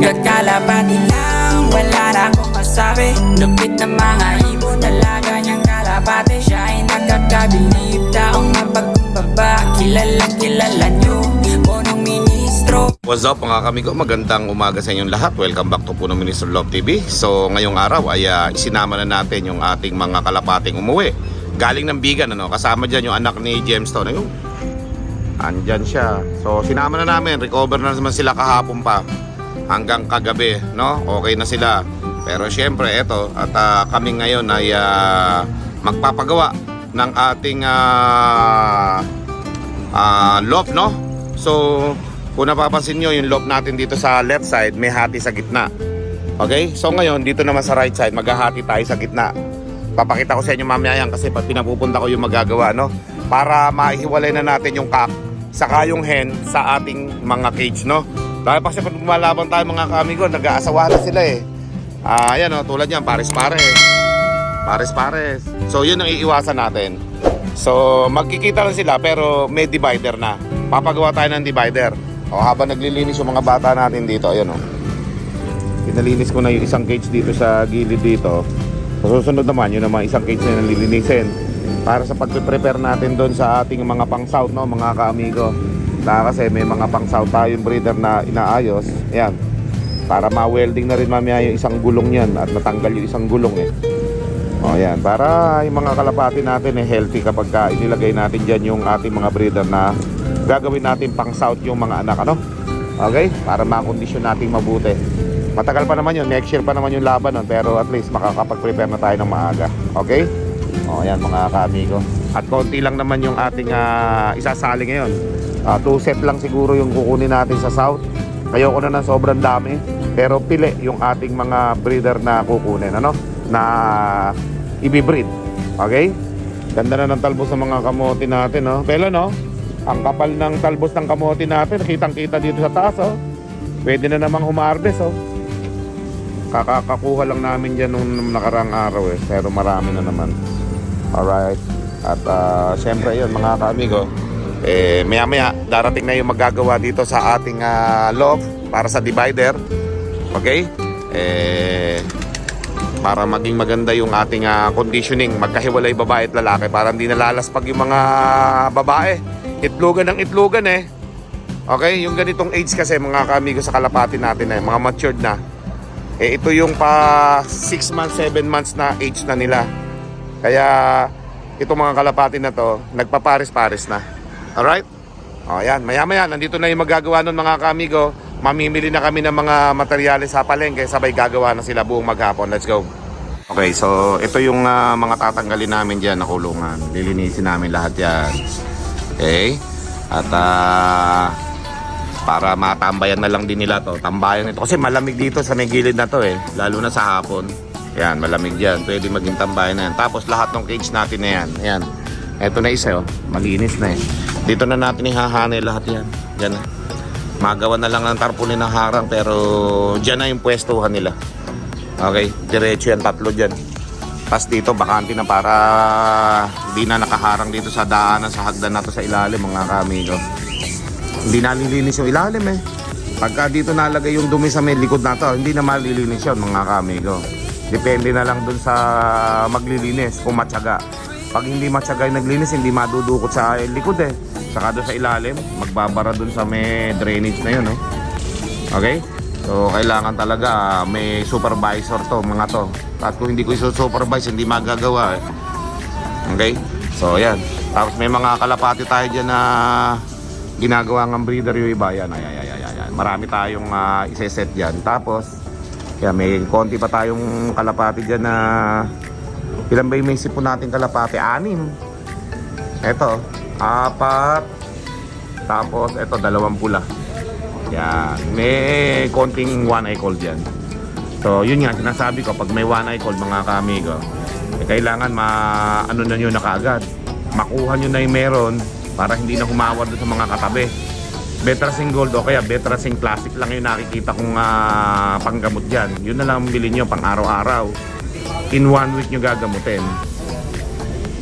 Kakalapati lang, wala na akong masabi. Lupit na mga ibon, dalaga niyang kalapati. Siya ay nakakabilib, taong mapagkumbaba. Kilala niyo, punong ministro. What's up mga kamigo? Magandang umaga sa inyong lahat. Welcome back to Punong Ministro Love TV. So ngayong araw ay isinama na natin yung ating mga kalapating umuwi galing ng Bigan, ano? Kasama dyan yung anak ni Gemstone. Ayun, andyan siya. So sinama na namin, recover na naman sila kahapon pa hanggang kagabi, no? Okay na sila. Pero syempre eto, at kami ngayon ay magpapagawa ng ating loft, no? So kung napapansin nyo, yung loft natin dito sa left side, may hati sa gitna. Okay? So ngayon, dito naman sa right side, maghahati tayo sa gitna. Papakita ko sa inyo mamaya yan kasi pag pinapupunta ko yung magagawa, no? Para maihiwalay na natin yung cock saka yung hen sa ating mga cage, no? Dahil kasi pag lumalaban tayo mga kamigo, nag-aasawa na sila eh. Ayan, no? Tulad yan, pares-pares. Pares-pares. So yun ang iiwasan natin. So magkikita lang sila pero may divider na. Papagawa tayo ng divider. O habang naglilinis yung mga bata natin dito, ayan o. Pinalinis ko na yung isang cage dito sa gilid dito. Sa susunod naman, yun naman isang cage na nalilinisin. Para sa pag-prepare natin doon sa ating mga pang-south, no, mga ka-amigo. Kasi may mga pang-south tayong breeder na inaayos. Ayan. Para ma-welding na rin mamaya yung isang gulong yan at natanggal yung isang gulong eh. O ayan. Para yung mga kalapati natin eh healthy kapag inilagay natin dyan yung ating mga breeder na gagawin natin pang south yung mga anak, ano? Okay? Para makondisyon natin mabuti. Matagal pa naman yun, next year pa naman yung laban nun, pero at least makakapag-prepare na tayo ng maaga. Okay? O ayan mga ka-amigo. At konti lang naman yung ating isasali ngayon. 2 set lang siguro yung kukunin natin sa south. Ayoko na ng sobrang dami, pero pili yung ating mga breeder na kukunin, ano? Na ibibreed. Okay? Ganda na ng talbos ng mga kamote natin, no? Pero no? Ang kapal ng talbos ng kamote natin, kitang-kita dito sa taas, oh. Pwede na namang humarbes, oh. Kakakuha lang namin dyan nung nakarang araw, eh. Pero marami na naman. Alright. At syempre yun, mga ka-amigo, maya-maya, darating na yung magagawa dito sa ating loft para sa divider. Okay? Para maging maganda yung ating conditioning, magkahiwalay babae at lalaki para hindi nalalaspag yung mga babae. Itlogan ng itlogan eh. Okay, yung ganitong age kasi mga kamigo sa kalapati natin eh, mga matured na. Ito yung pa 6 months, 7 months na age na nila. Kaya itong mga kalapati na to, nagpapares-pares na. Alright? O yan, maya-maya, nandito na yung magagawa nun mga kamigo. Mamimili na kami ng mga materyales sa palengke, sabay gagawa na sila buong maghapon. Let's go. Okay, so ito yung mga tatanggalin namin dyan na kulungan. Lilinisin namin lahat yan. Okay? At para matambayan na lang din nila to. Tambayan ito. Kasi malamig dito sa may gilid na to eh. Lalo na sa hapon. Yan, malamig dyan. Pwede maging tambayan na yan. Tapos lahat ng cage natin na yan. Ayan. Ito na isa oh. Malinis na eh. Dito na natin ihahanay lahat yan. Yan na. Magawa na lang ng tarpaulin ng harang. Pero dyan na yung pwestuhan nila. Okay? Diretso yan. 3 dyan. Tapos dito bakante na para hindi na nakaharang dito sa daanan sa hagdan na to sa ilalim mga kamigo. Hindi nalilinis yung ilalim eh. Pagka dito nalagay yung dumi sa may likod na to, hindi na malilinis yun mga kamigo. Depende na lang dun sa maglilinis kung matyaga. Pag hindi matyaga yung naglinis, hindi madudukot sa likod eh. Saka doon sa ilalim, magbabara dun sa may drainage na yun eh. Okay? So kailangan talaga may supervisor to mga to. At kung hindi ko i-supervise, hindi magagawa eh. Okay? So ayan. Tapos may mga kalapati tayo dyan na ginagawa ng breeder yung iba. Yan. Ayan. Marami tayong iseset dyan. Tapos kaya may konti pa tayong kalapati dyan na ilan ba yung may sipon natin kalapati? 6. Eto 4. Tapos eto 2 pula. Yan, may konting one eye cold yan. So yun nga, sinasabi ko, pag may one eye cold mga kamigo, kailangan ano na nyo na kaagad. Makuha nyo na yung meron para hindi na humawar doon sa mga katabi. Betracing Gold o kaya Betracing Classic lang yung nakikita kong panggamot dyan. Yun na lang bilhin nyo pang araw-araw. In 1 week nyo gagamutin.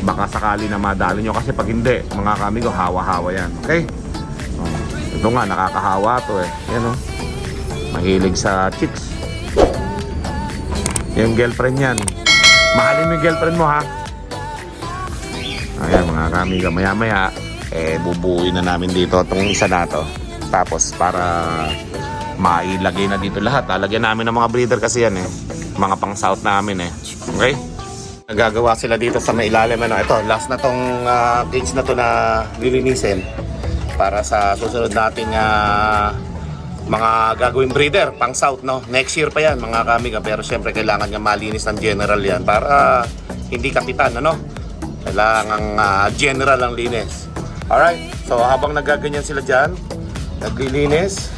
Baka sakali na madali nyo kasi pag hindi, mga kamigo, hawa-hawa yan. Okay? Ito nga, nakakahawa to eh. Yan o. Mahilig sa chicks. Yung girlfriend yan. Mahalin mo yung girlfriend mo, ha? Ayan mga kamiga, maya-maya bubuuin na namin dito itong isa na to. Tapos para mailagay na dito lahat, lalagyan namin ng mga breeder kasi yan mga pang south namin Okay? Nagagawa sila dito sa may ilalim. Ito, last na tong cage na to na lilinisin para sa susunod nating mga gagawing breeder pang south, no? Next year pa yan mga kamiga, pero syempre kailangan nga malinis ng general yan para hindi kapitan, kailangan general ang linis. Alright, so habang nagaganyan sila dyan, naglilinis,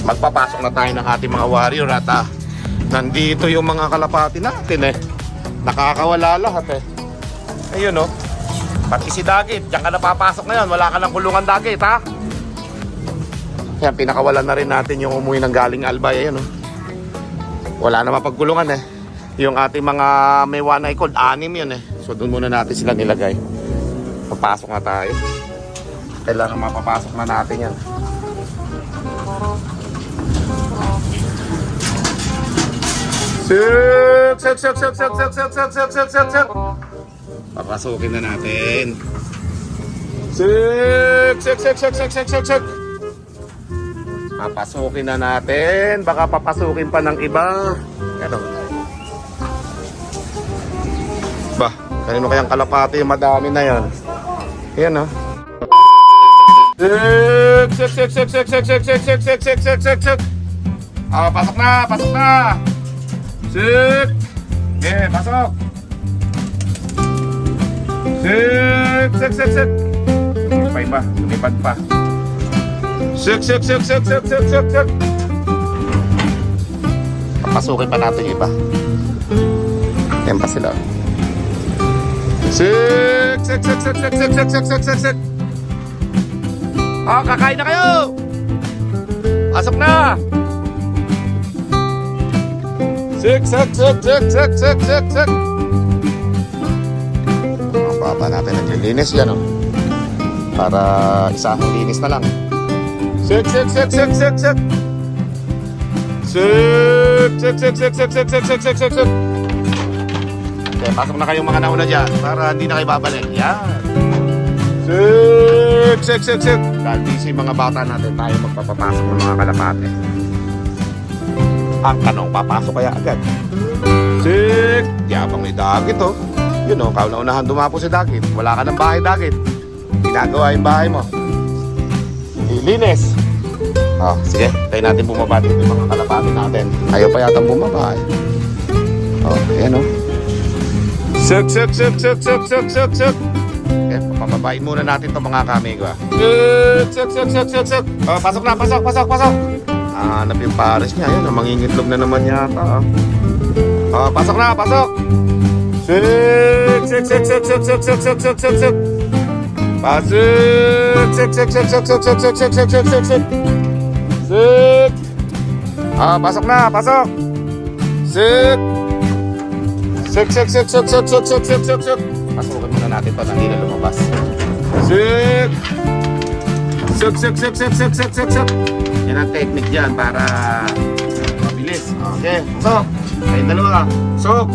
magpapasok na tayo ng ating mga warrior at nandito yung mga kalapati natin nakakawala lahat ayun pati si Dagit, diyan ka napapasok ngayon, wala ka ng kulungan Dagit, ha? Yan, pinakawalan na rin natin yung umuwi ng galing Albay, ayun wala na mapagkulungan yung ating mga may one eye called, 6 yun so doon muna natin sila nilagay. Papasok na tayo, kailangan mapapasok na natin yan. Suk. Papasukin na natin. Suk. Papasukin na natin. Baka papasukin pa ng iba. Ano? Kanino kayang kalapati yung madami na yan? Yan Suk. Pasok na. Suk. Pasok. Suk. Lumipad pa. Suk. Papasukin pa natin yung iba. Yan pa sila. Suk. Kakain na kayo. Pasok na. Suk. Baba natin naglilinis yan para isang linis na lang. Suk. Okay, pasok na kayong mga nauna dyan para hindi na kayo babalik. Yan. Suk. Dahil busy mga bata natin, tayo magpapapasok ng mga kalapate. Ang tanong, papasok kaya agad? Suk. Yabang may Dagit yun kauna-unahan dumapo si Dagit. Wala ka ng bahay Dagit, ginagawa yung bahay mo, linis. Sige, tayo natin bumaba dito yung mga kalapate natin. Ayaw pa yatang bumaba ayan Suk. Okay, papababain muna natin itong mga kamigo. Suk. Pasok na. Hanap yung pares niya. Ayan, mangingitlog na naman yata. Pasok na. Suk. Pasok na. Suk. Pasukin muna natin ito na hindi na lumabas. Suk. Yan ang technique dyan para mabilis. Okay, pasok. Kayong dalawa. Suk.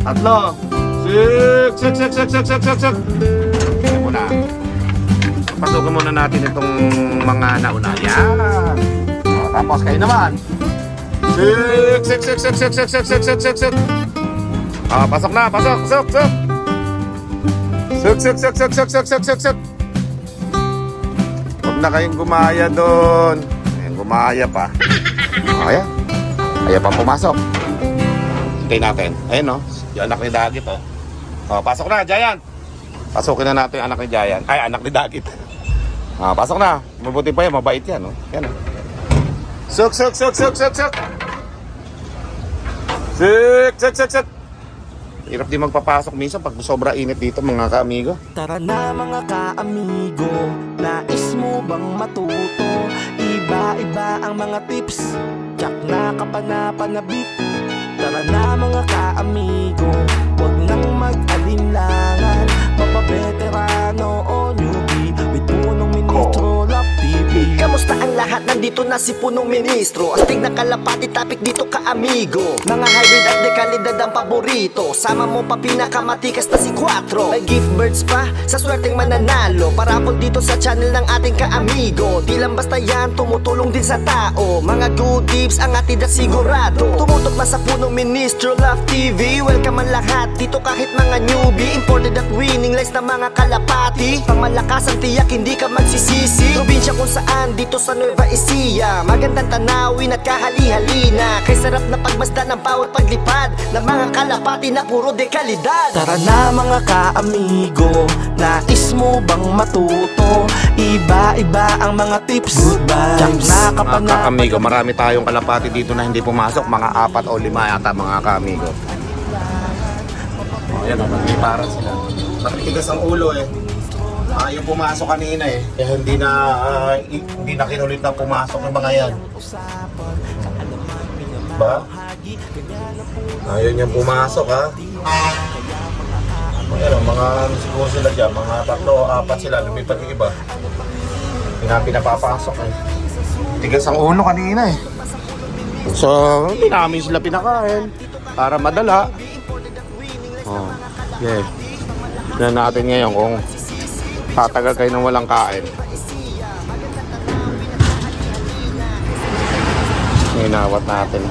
Tatlo. Suk. Yan muna. Pasukin muna natin itong mga nauna. Yan. Tapos kayo naman. Suk. Pasok na. Suk. Huwag na kayong gumaya doon. Ayan, gumaya pa. Ayan. Ayan pa pumasok. Hintayin natin. Ayan yung anak ni Dagit pasok na, Giant. Pasukin na natin yung anak ni Giant. Ay, anak ni Dagit. Pasok na. Mabuti pa yan, mabait yan Yan Suk. Hirap din magpapasok minsan pag sobra init dito mga kaamigo. Tara na mga kaamigo, nais mo bang matuto? Iba-iba ang mga tips, tsak na kapanapanabik. Tara na mga kaamigo, huwag nang mag-alinlangan. Mapabeterano o newbie, with punong ministro Lap TV. Kamusta ang lahat? Nandito na si punong ministro. Astig na kalapati, topic dito ka amigo. Mga hybrid at dekalidad ang paborito. Sama mo pa pinakamatikas na si Quattro. May gift birds pa sa swerteng mananalo. Parapol dito sa channel ng ating kaamigo. Di lang basta yan, tumutulong din sa tao. Mga good tips ang atid at sigurado. Tumutok na sa punong ministro, Love TV. Welcome ang lahat dito kahit mga newbie. Imported at winning lines na mga kalapati. Pangmalakas ang tiyak, hindi ka magsisisi. Probinsya kung saan, dito sa Nueva Ecija. Magandang tanawin at kahali-halina. Kay sarap na pagmasdan ng bawat paglipad ng mga kalapati na puro dekalidad. Tara na mga kaamigo, nais mo bang matuto? Iba-iba ang mga tips. Tiyak na Mga kaamigo, marami tayong kalapati dito na hindi pumasok. Mga 4 o 5 yata mga kaamigo. Ayan, nagpiparan sila. Nakitigas ang ulo eh. Yung pumasok kanina eh. Kaya hindi na kinulit na pumasok ng mga yan. Ba? Ayun yung pumasok ha. Ayan, mga siguro sila dyan. Mga 3 o 4 sila. Lumipat yung iba. Pinapapasok eh. Tigas ang ulo kanina eh. So, hindi namin sila pinakain. Para madala. Oh, yeah. Tignan natin ngayon kung tatagal kayo ng walang kain. Inawat natin.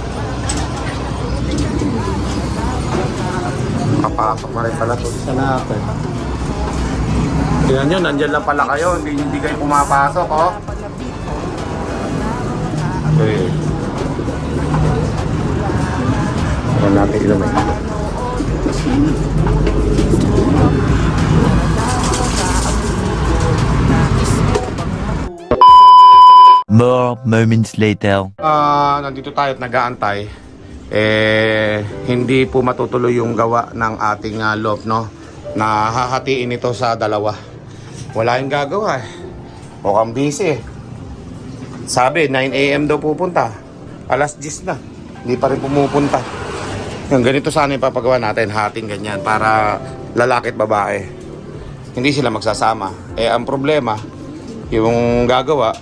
Kapasok na rin pala ito sa natin. Tignan nyo, nandyan lang pala kayo. Hindi kayo pumapasok, oh. Okay. Tignan natin ilan eh. More moments later. Nandito tayo at nag-aantay. Hindi po matutuloy yung gawa ng ating loft, no? Na hahatiin ito sa dalawa. Wala yung gagawa eh. Mukhang busy eh. Sabi, 9 AM daw pupunta. Alas 10 na. Hindi pa rin pumupunta. Yung ganito sana yung papagawa natin, hating ganyan, para lalaki at babae. Hindi sila magsasama. Ang problema, yung gagawa,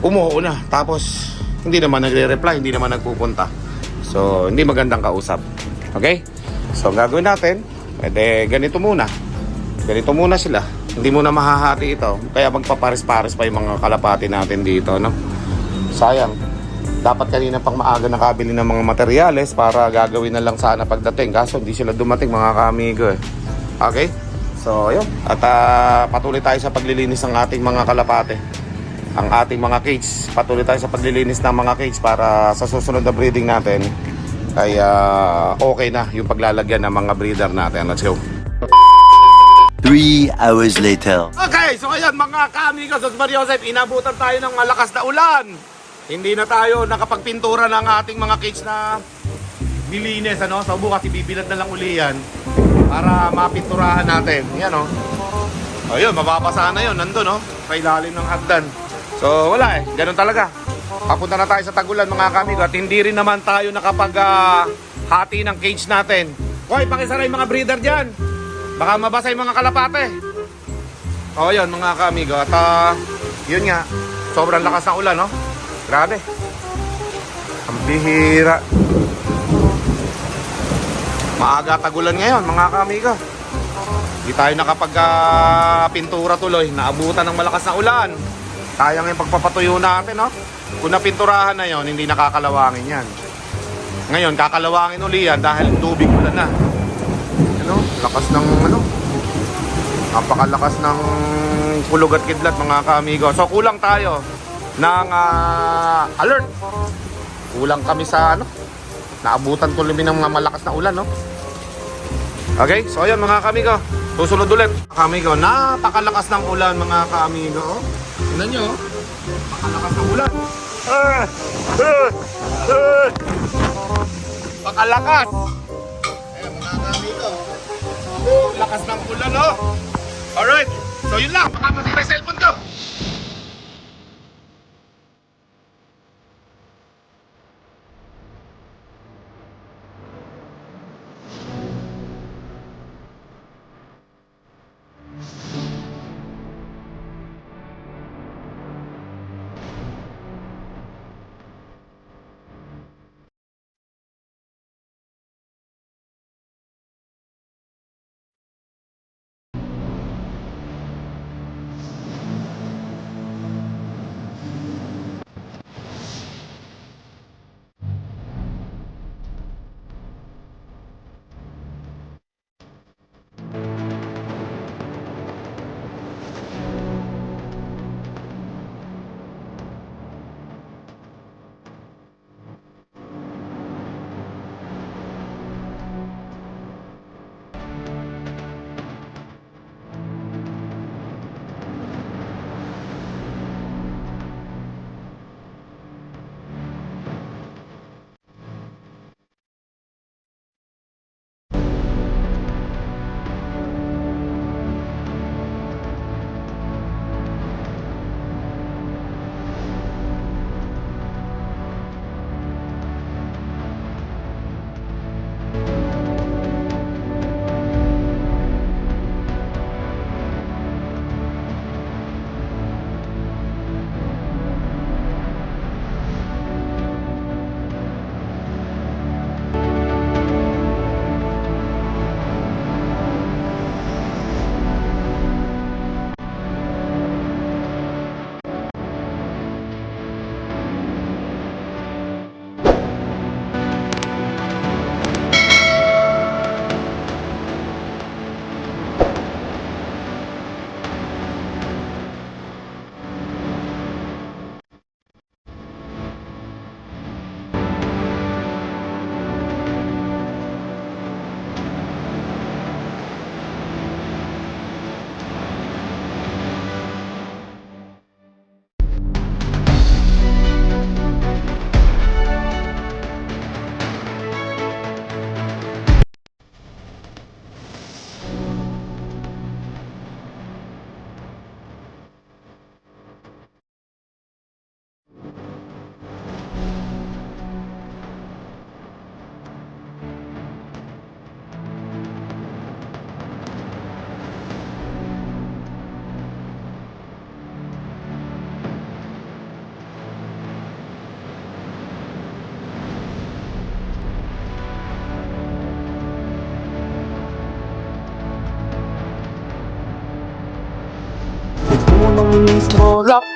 umuuna. Tapos, hindi naman nagre-reply, hindi naman nagpupunta. So, hindi magandang kausap. Okay? So, ang gagawin natin, ganito muna. Ganito muna sila. Hindi muna mahahati ito. Kaya magpapares-pares pa yung mga kalapati natin dito, no? Sayang. Dapat kanina pang maaga nakabili ng mga materyales para gagawin na lang sana pagdating. Kaso hindi sila dumating mga kaamigo eh. Okay? So, yun. At patuloy tayo sa paglilinis ng ating mga kalapate. Ang ating mga cage. Patuloy tayo sa paglilinis ng mga cage para sa susunod na breeding natin. Kaya okay na yung paglalagyan ng mga breeder natin. Let's go. 3 hours later. Okay, so ayan mga kaamigo, sa Mario Joseph, inabutan tayo ng malakas na ulan. Hindi na tayo nakapagpintura ng ating mga cage na nilinis, ano? So bukas ibibilad na lang uli yan para mapinturahan natin. Yan, oh. O yun, mababasa na yun, nandun, oh. Sa ilalim ng hagdan. So wala eh, ganun talaga. Papunta na tayo sa tagulan mga kamigo at hindi rin naman tayo hati ng cage natin. Hoy, pakisara yung mga breeder dyan. Baka mabasa yung mga kalapate. O yun mga kamigo at yun nga, sobrang lakas ng ulan, no? Grabe. Ang bihira. Maaga tagulan ngayon mga kamigo. Hindi tayo nakapag-pintura tuloy. Naabutan ng malakas na ulan. Sayang yung pagpapatuyo natin, no? Kung napinturahan na yon, hindi nakakalawangin yan. Ngayon, kakalawangin uli yan dahil tubig ulan na. Ano? Lakas ng napakalakas ng kulog at kidlat mga kamigo. So kulang tayo ng alert. Kulang kami sa naabutan tuloy ng mga malakas na ulan, no? Okay, so ayun mga kamigo. Susunod ulit. Kamigo, napakalakas ng ulan mga kamigo. Tingnan nyo, napakalakas ng ulan. Napakalakas. Ayun mga kamigo. Lakas ng ulan, no? Alright, so yun lang. Baka masira yung cellphone ko. Turap